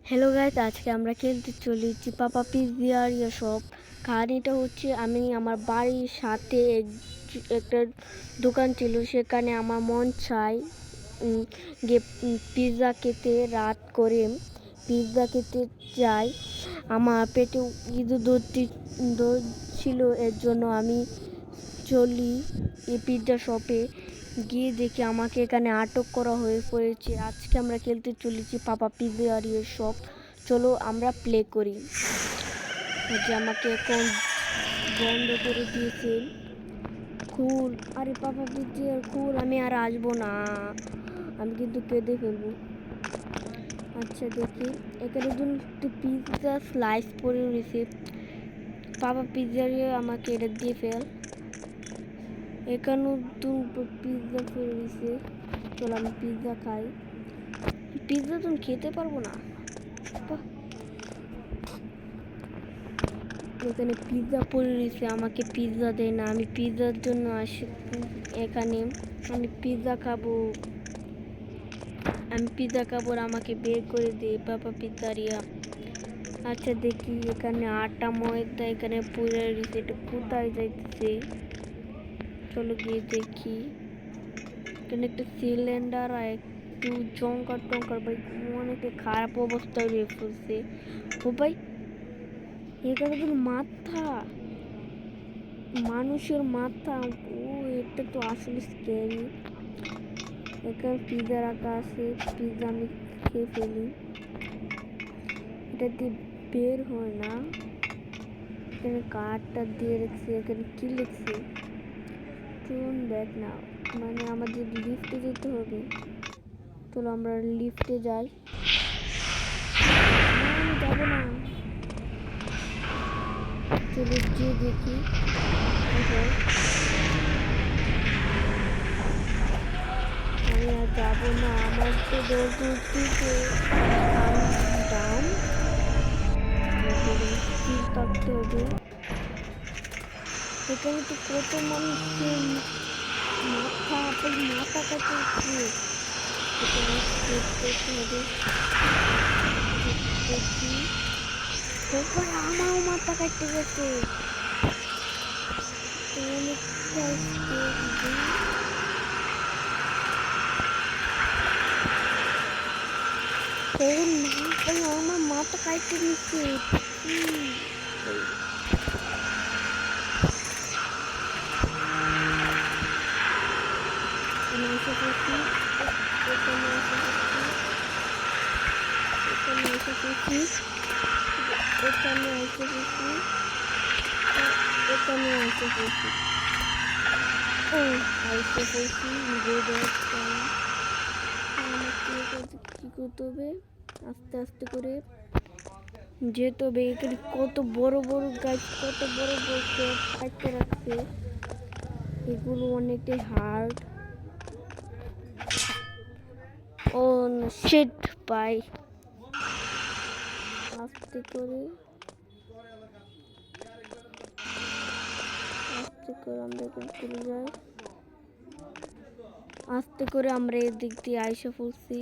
Hello guys, আজকে আমরা খেলতে চলেছি পাপা পিৎজা শপ। কাহিনিটা হচ্ছে, আমি আমার বাড়ির সাথে একটা দোকান ছিল, সেখানে আমার মন চাই গিয়ে পিৎজা খেতে। রাত করে পিৎজা খেতে যাই, আমার পেটে ইঁদুর ছিল, এর জন্য আমি চলি এই পিৎজা শপে। গিয়ে দেখি আমাকে এখানে আটক করা হয়ে পড়েছে। আজকে আমরা খেলতে চলেছি পাপা পিৎজা শপ। চলো আমরা প্লে করি। যে আমাকে এখন বন্ধ করে দিয়েছে। খুল, আরে পাপা পিৎজা খুল, আমি আর আসবো না, আমি কিন্তু কেঁদে ফেলবো। আচ্ছা দেখি, এখানে একটু পিৎজা স্লাইস পরে রয়েছে। পাপা পিৎজা আমাকে এটা দিয়ে ফেল। এখানেও দুটো পিৎজা পরে রয়েছে। চলো আমি পিৎজা খাই। পিৎজা তুমি খেতে পারবো না। এখানে পিৎজা পরে রয়েছে, আমাকে পিৎজা দেয় না। আমি পিৎজার জন্য আসি এখানে। আমি পিৎজা খাবো, আমাকে বের করে দে পাপা পিৎজারিয়া। আচ্ছা দেখি, এখানে আটা ময়দা এখানে পরে রয়েছে, এটা কোথায় যাইতেছে? চলো গিয়ে দেখি। এখানে একটা সিলিন্ডার আর একটু টঙ্কার ভাই, অনেকটা খারাপ অবস্থায় রয়ে ফেলছে। ও ভাই, এখানে কিন্তু মাথা, মানুষের মাথা। ও, এটা তো আসলে স্ক্যারি। এখানে পিৎজা রাখা আছে, পিৎজা আমি খেয়ে ফেলি। এটা দিয়ে বের হয় না। এখানে কার্ডটা দিয়ে রেখেছে, এখানে কি লিখছে? টুন ব্যাক নাও, মানে আমাদের লিফটে যেতে হবে। চলো আমরা লিফটে যাই। আমি যাবো না। চলো গিয়ে দেখি। আমি আর যাবো না, আমার তো দৌড়তে দাম থাকতে হবে। এখানে তো কত মানুষের মাথা কাটছে। আমারও মাথা কাটতে গেছে। আমার মাথা কাটতে নিচ্ছে। কি করতে হবে? আস্তে আস্তে করে যেতে হবে। এখানে কত বড় বড় গাছ, কত বড় বড় কাটতে রাখছে। এগুলো অনেকটাই হার্ড। ও শিট পাই। আস্তে করে আমরা এখানে চলে যাই। আস্তে করে আমরা এদিক দিয়ে আইসা পড়ছি।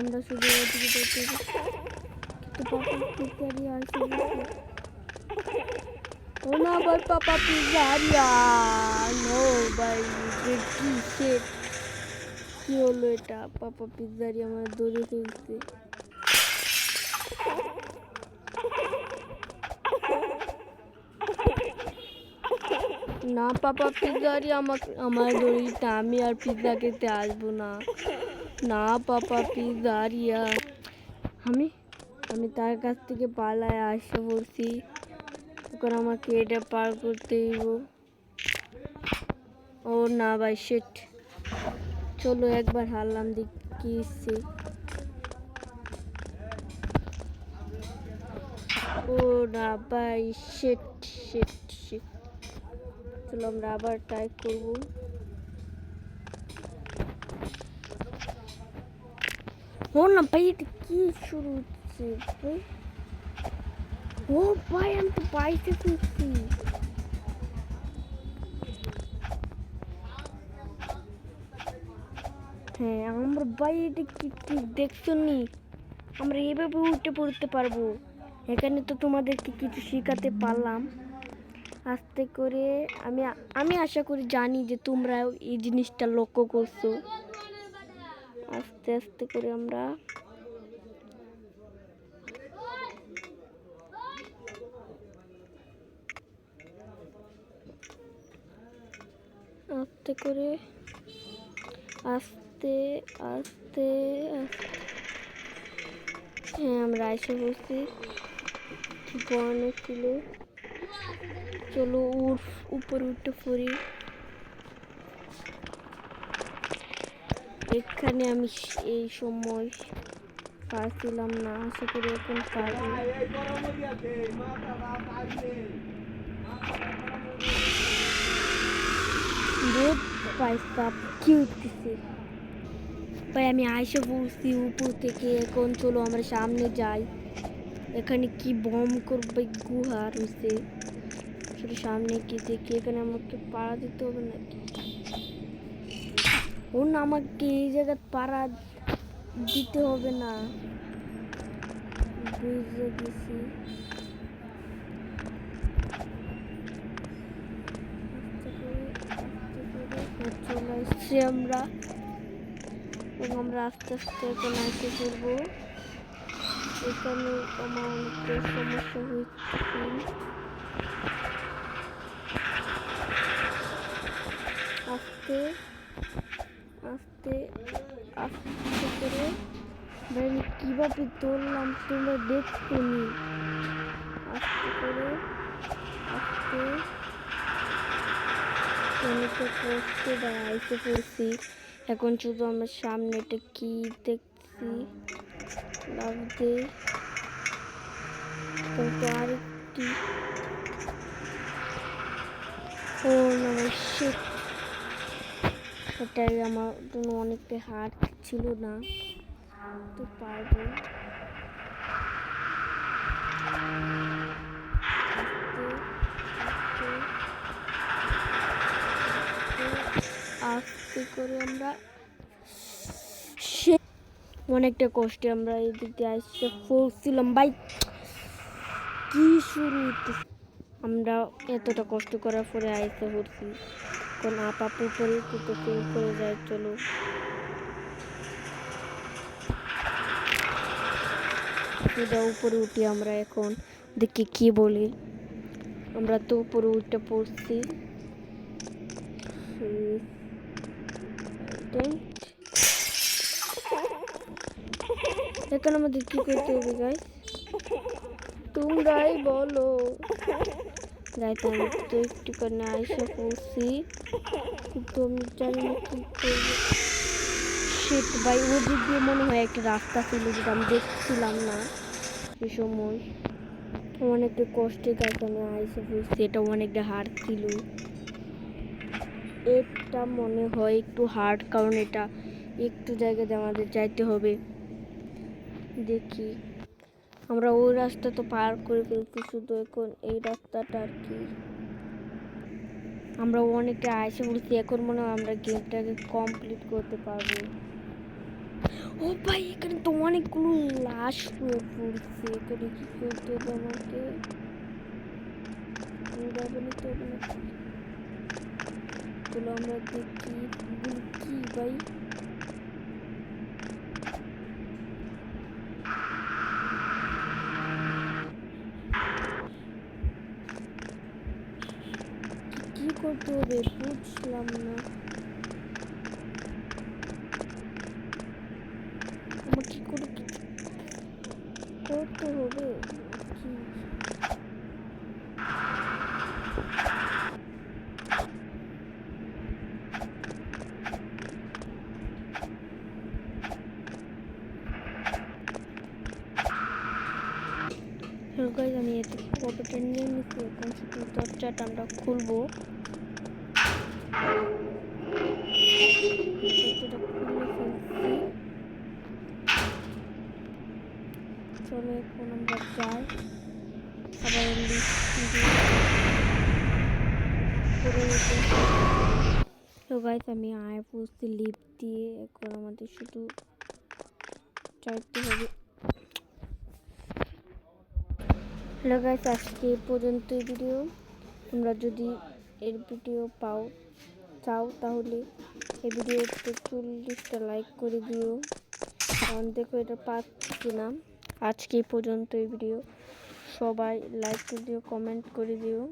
আমরা শুধু ওদিকে দেখতে, ও না ভাই, পাপা পিৎজারিয়া। নো ভাই, কি শিট, কি হলো এটা? পাপা পিৎজারিয়া আমার দৌড়ে ফেলছে। না পাপা পিৎজারিয়া আমার দড়িটা, আমি আর পিৎজা খেতে আসবো না। না পাপা পিৎজারিয়া, আমি তার কাছ থেকে পালায় আসতে পড়ছি। এখন আমাকে এটা পার করতে হইব। ও না ভাই, শিট। চলো একবার হারলাম, দেখি সে। ও না ভাই, শিট শিট শিট। চলো আমরা আবার ট্রাই করবো। ও না ভাই, এটা কি শুরু হচ্ছে ভাই? ও ভাই, আমি তো পাইতে ফেলছি। হ্যাঁ আমরা ভাই এটা কি ঠিক দেখছো নি, আমরা এভাবে উঠে পড়তে পারবো। এখানে তো তোমাদেরকে কিছু শেখাতে পারলাম আস্তে করে। আমি আমি আশা করি জানি যে তোমরা এই জিনিসটা লক্ষ্য করছো। আস্তে আস্তে করে আমরা আস্তে করে আস্তে আস্তে আস্তে হ্যাঁ আমরা এসে বসছি। বনে ছিল, চলো উপরে উঠে পড়ি। এখানে আমি এই সময় পারছিলাম না, আশা করি এখন পারবো। কি উঠতেছে ভাই, আমি আইসে বলছি উপর থেকে। এখন চলো আমরা সামনে যাই। এখানে কি বম করবে গুহা রয়েছে, চলো সামনে কি দেখি। এখানে আমাকে পাড়া দিতে হবে নাকি? ও না, আমাকে এই জায়গায় পাড়া দিতে হবে না, বুঝে গেছি। চলে আসছি আমরা, এবং আমরা আস্তে আস্তে এখন আসতে করবো। এখানে আমার অনেকটা সমস্যা হচ্ছে। আস্তে আস্তে আস্তে করে ভাই আমি কীভাবে দৌড়লাম তোমরা দেখছো নি। আস্তে করে আস্তে অনেকটা কষ্টে দাঁড়াইতে পড়ছি। এখন শুধু আমার সামনেটা কি দেখছি, লাভ দিয়ে কিন্তু আরেকটি ও নমস্কার। এটাই আমার জন্য অনেকটা হার্ড ছিল না, তো পারবো। আস্তে করে আমরা অনেকটা কষ্টে আমরা এদিকে আসতে পড়ছিলাম। ভাই কি শুরু হইতেছে, আমরা এতটা কষ্ট করার পরে আইসে পড়ছি। কোন আপা পুপরে করে যায়। চলো সোজা উপরে উঠি আমরা, এখন দেখি কি বলি। আমরা তো উপরে উঠে পড়ছি। এখন আমাদের কি করতে হবে গাইস, তোমরাই বলো। গাইতে আমি তো একটু করে আইসা পড়ছি, কিন্তু আমি জানি না কি করবো। শীত ভাই ওদিক দিয়ে মনে হয় একটা রাস্তা ছিল, যেটা আমি দেখছিলাম না সে সময়। অনেকটা কষ্টে গাইতে আমি আইসা পড়ছি। এটা অনেকটা হার্ড ছিল, এটা মনে হয় একটু হার্ড, কারণ এটা একটু জায়গাতে আমাদের যাইতে হবে। দেখি আমরা ওই রাস্তা তো পার করে ফেলছি, শুধু এখন এই রাস্তাটা আর কি। আমরা অনেকটা আইসে বলছি, এখন মনে হয় আমরা গেমটাকে কমপ্লিট করতে পারবো। ও ভাই এখানে তো অনেকগুলো লাশ হয়ে পড়ছে। এখানে কি করতে হবে আমাকে? চলো আমরা দেখি কি ভাই। কি করতে হবে বুঝলাম না। আমার কি করে করতে হবে কি? গাইস আমি এতে কতটা নিয়ে নিচ্ছি। এখন শুধু দরজাটা আমরা খুলবো। দরজাটা খুলে ফেলছি। চলো এখন আমরা যাই। আবার তো গাইস আমি আয় পড়ছি লিফট দিয়ে এখন আমাদের শুধু চাইতে হবে। হ্যালো গাইস, আজকে পর্যন্ত এই ভিডিও। তোমরা যদি এর ভিডিও চাও তাহলে এই ভিডিওতে 40টা লাইক করে দিও, কারণ দেখো এটা পাচ্ছি না। আজকে পর্যন্ত এই ভিডিও, সবাই লাইক করে দিও, কমেন্ট করে দিও।